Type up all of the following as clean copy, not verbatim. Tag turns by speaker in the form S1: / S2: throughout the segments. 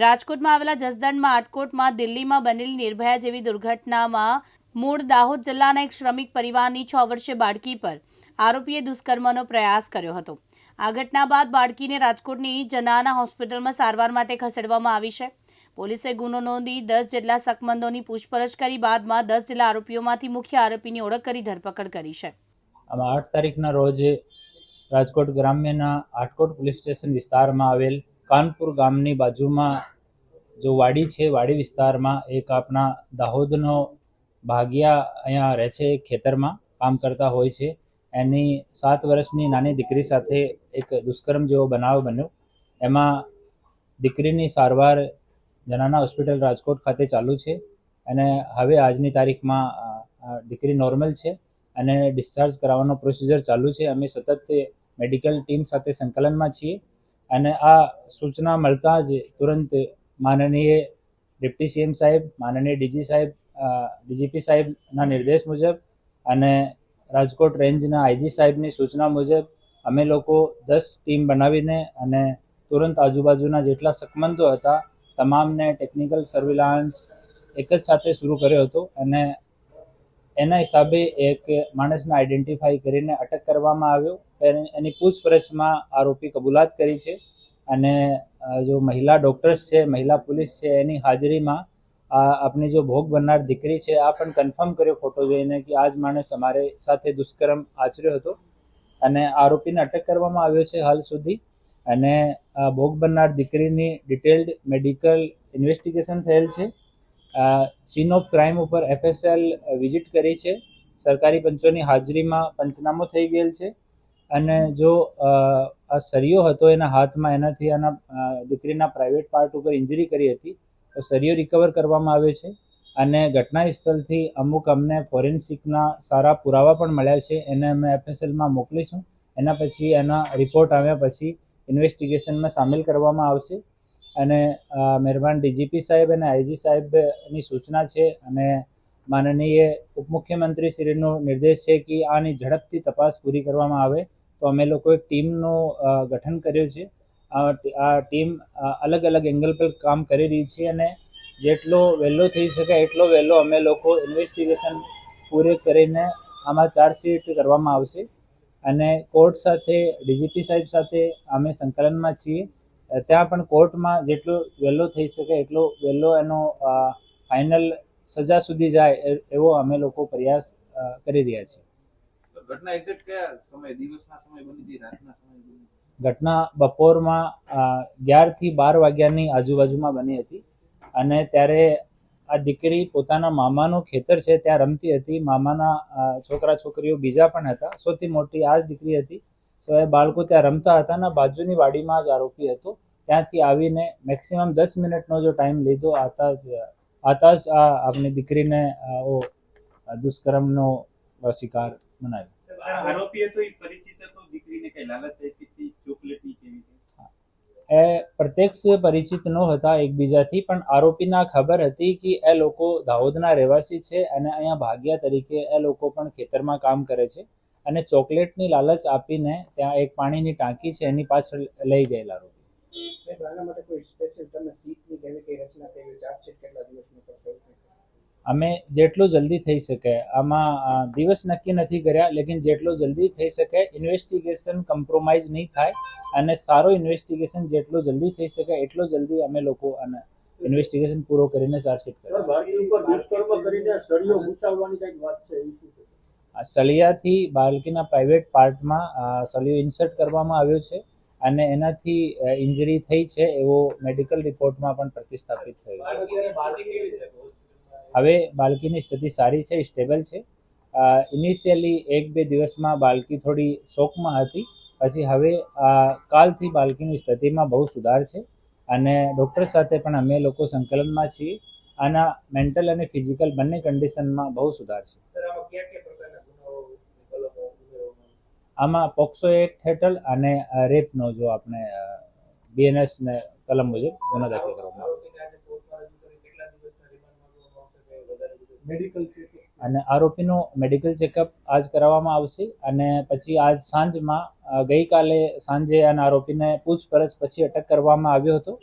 S1: રાજકોટમાં આવેલા જસદણમાં આટકોટમાં દિલ્હીમાં બનેલી નિર્ભયા જેવી દુર્ઘટનામાં મૂળ દાહોદ જિલ્લાના એક શ્રમિક પરિવારની 6 વર્ષીય બાળકી પર આરોપીએ દુષ્કર્મનો પ્રયાસ કર્યો હતો। આ ઘટના બાદ બાળકીને રાજકોટની જનાના હોસ્પિટલમાં સારવાર માટે ખસેડવામાં આવી છે। પોલીસે ગુનો નોંધી 10 જેટલા શકમંદોની પૂછપરછ કરી બાદમાં 10 જેટલા આરોપીઓમાંથી મુખ્ય આરોપીની ઓળખ કરી ધરપકડ કરી છે।
S2: આમાં 8 તારીખના રોજ રાજકોટ ગ્રામ્યના આટકોટ પોલીસ સ્ટેશન વિસ્તારમાં આવેલ કાનપુર ગામની બાજુમાં जो वाड़ी है वाड़ी विस्तार में एक अपना दाहोदनो भाग्या अँ रहे छे खेतर में काम करता होय छे। एनी 7 वर्षनी नानी दीकरी साथे एक दुष्कर्म जेवो बनाव बन्यो। एमां दीकरीनी सारवार जनाना होस्पिटल राजकोट खाते चालू छे अने हवे आजनी तारीख में दीकरी नॉर्मल छे अने डिस्चार्ज कराववानो प्रोसिजर चालू छे। अमे सतत मेडिकल टीम साथे संकलन में छीए अने आ सूचना मळता ज तुरंत माननीय डिप्टी सीएम साहेब, माननीय डीजी साहेब, डीजीपी साहेब ना निर्देश मुजब अने राजकोट रेंजना आईजी साहेबनी सूचना मुजब अमे लोको 10 टीम बनावीने अने तुरंत आजूबाजूना जेटला सकमंदो हता तमामने टेक्निकल सर्विलांस एक ज साथे शुरू कर्यो हतो अने एना हिसाबे एक माणसने आइडेंटिफाई करीने अटक करवामां आव्यो। एनी पूछपरछमां आरोपी कबूलात करी छे अने जो महिला डॉक्टर्स है, महिला पुलिस है, एनी हाजरी में अपनी जो भोग बननार दीकरी है आ पण कन्फर्म कर्यो फोटो जोईने कि आज माणस अमारे साथे दुष्कर्म आचर्यो हतो अने आरोपीने अटक करवामां आव्यो छे हाल सुधी। अने भोग बननार दीकरीनी डिटेल्ड मेडिकल इन्वेस्टिगेशन थयेल छे। सीन ऑफ क्राइम पर एफएसएल विजिट करी छे। सरकारी पंचोनी हाजरी में पंचनामो थई गेल छे अने जो आ सरियो हतो एना हाथमां एनाथी आना दीकरीना प्राइवेट पार्ट पर इंजरी करी हती तो सरियो रिकवर करवामां आव्यो छे अने घटना स्थलथी अमुक अमने फोरेन्सिकना सारा पुरावा पण मळ्या छे। एने अमे एफएसएल में मोकलीशुं। एना पछी एना रिपोर्ट आव्या पछी इन्वेस्टिगेशन में सामेल करवामां आवशे अने मेहरबान डीजीपी साहेब अने आईजी साहेबनी सूचना छे अने माननीय उपमुख्यमंत्री श्रीनो निर्देश है कि आनी झड़पथी तपास पूरी करवामां आवे तो अमे लोको एक टीमनो गठन कर्यो छे। आ टीम अलग अलग एंगल पर काम करी रही छे अने जेटलो वहेलो थई शके एटलो वहेलो अमे लोको इन्वेस्टिगेशन पूरे करीने आमां चार्जशीट करवामां आवशे अने कोर्ट साथे डीजीपी साहेब साथे अमे संकलनमां छीए। त्यां पण कोर्टमां जेटलो वहेलो थई शके एटलो वहेलो एनो फाइनल सजा सुधी जाय एवो अमे लोको प्रयास करी रह्या छीए।
S3: घटना एक्जेक्ट क्या समय दिवसना समय बनी थी रातना समय बनी?
S2: घटना बपोरमा 11 થી 12 વાગ્યાની આજુબાજુમાં બની હતી અને ત્યારે આ દીકરી પોતાના મામાનું ખેતર છે ત્યાં રમતી હતી। મામાના છોકરા છોકરીઓ બીજા પણ હતા। સૌથી મોટી આ જ દીકરી હતી તો એ બાળકો ત્યાં રમતા હતા અને બાજુની વાડીમાં જ આરોપી હતો। ત્યાંથી આવીને મેક્સિમમ 10 મિનિટનો જો ટાઈમ લીધો આતા જ આપણી દીકરીને દુષ્કર્મનો શિકાર બનાવ્યો।
S3: आरोपी तो परिचित तो दीकरी ने कई लालच आपी थी चॉकलेटनी केवी
S2: ए प्रत्यक्ष परिचित न होता एकबीजाथी पण आरोपीना खबर हती कि ए लोको दाहोदना રહેવાસી છે અને અહીંયા ભાગ્યા તરીકે એ લોકો પણ ખેતરમાં કામ કરે છે અને ચોકલેટની લાલચ આપીને ત્યાં એક પાણીની ટાંકી છે એની પાછળ લઈ ગયેલા આરોપી।
S4: આના માટે કોઈ સ્પેશિયલ તમે સીટની કેવી કઈ રચના થઈ ચાર્જશીટ કેટલા દિવસમાં કરશો?
S2: અમે જેટલું જલ્દી થઈ શકે આમાં દિવસ નક્કી નથી કર્યા લેकिन જેટલું જલ્દી થઈ શકે ઇન્વેસ્ટિગેશન કમ્પ્રોમાઇઝ નહીં થાય અને સારો ઇન્વેસ્ટિગેશન જેટલું જલ્દી થઈ શકે એટલો જલ્દી અમે લોકો અને ઇન્વેસ્ટિગેશન પૂરો કરીને ચાર્જશીટ કરીએ।
S4: બાળકી ઉપર દુષ્કર્મ કરીને સળિયો ઘૂસાવવાની કંઈક વાત છે એ શું છે?
S2: સળિયાથી બાળકીના પ્રાઇવેટ પાર્ટમાં સળિયો ઇન્સર્ટ કરવામાં આવ્યો છે અને એનાથી ઇન્જરી થઈ છે એવો મેડિકલ રિપોર્ટમાં પણ પ્રતિસ્થાપિત થયું છે। હવે બાળકીની સ્થિતિ સારી છે, સ્ટેબલ છે। ઇનિશિયલી 1-2 દિવસમાં બાળકી થોડી શોકમાં હતી પછી હવે કાલથી બાળકીની સ્થિતિમાં બહુ સુધાર છે અને ડૉક્ટર સાથે પણ અમે લોકો સંકલનમાં છીએ। આના મેન્ટલ અને ફિઝિકલ બંને કન્ડિશનમાં બહુ સુધાર છે। આમાં પોક્સો એક્ટ હેઠળ અને રેપનો જો આપણે બીએનએસ ને કલમ મુજબ ગુનો દાખલ કરવામાં આવ્યો છે અને આરોપીનો મેડિકલ ચેકઅપ આજ કરાવવામાં આવશે અને પછી આજ સાંજમાં ગઈકાલે સાંજે આના આરોપીને પૂછપરછ પછી અટક કરવામાં આવ્યો હતો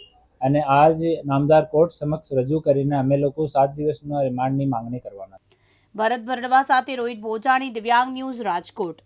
S2: અને આજ નામદાર કોર્ટ સમક્ષ રજૂ કરીને અમે લોકો 7 દિવસના રિમાન્ડની માંગણી કરવાના.
S1: ભરત ભરડવા સાથે રોહિત ભોજાણી, દિવ્યાંગ ન્યૂઝ, રાજકોટ.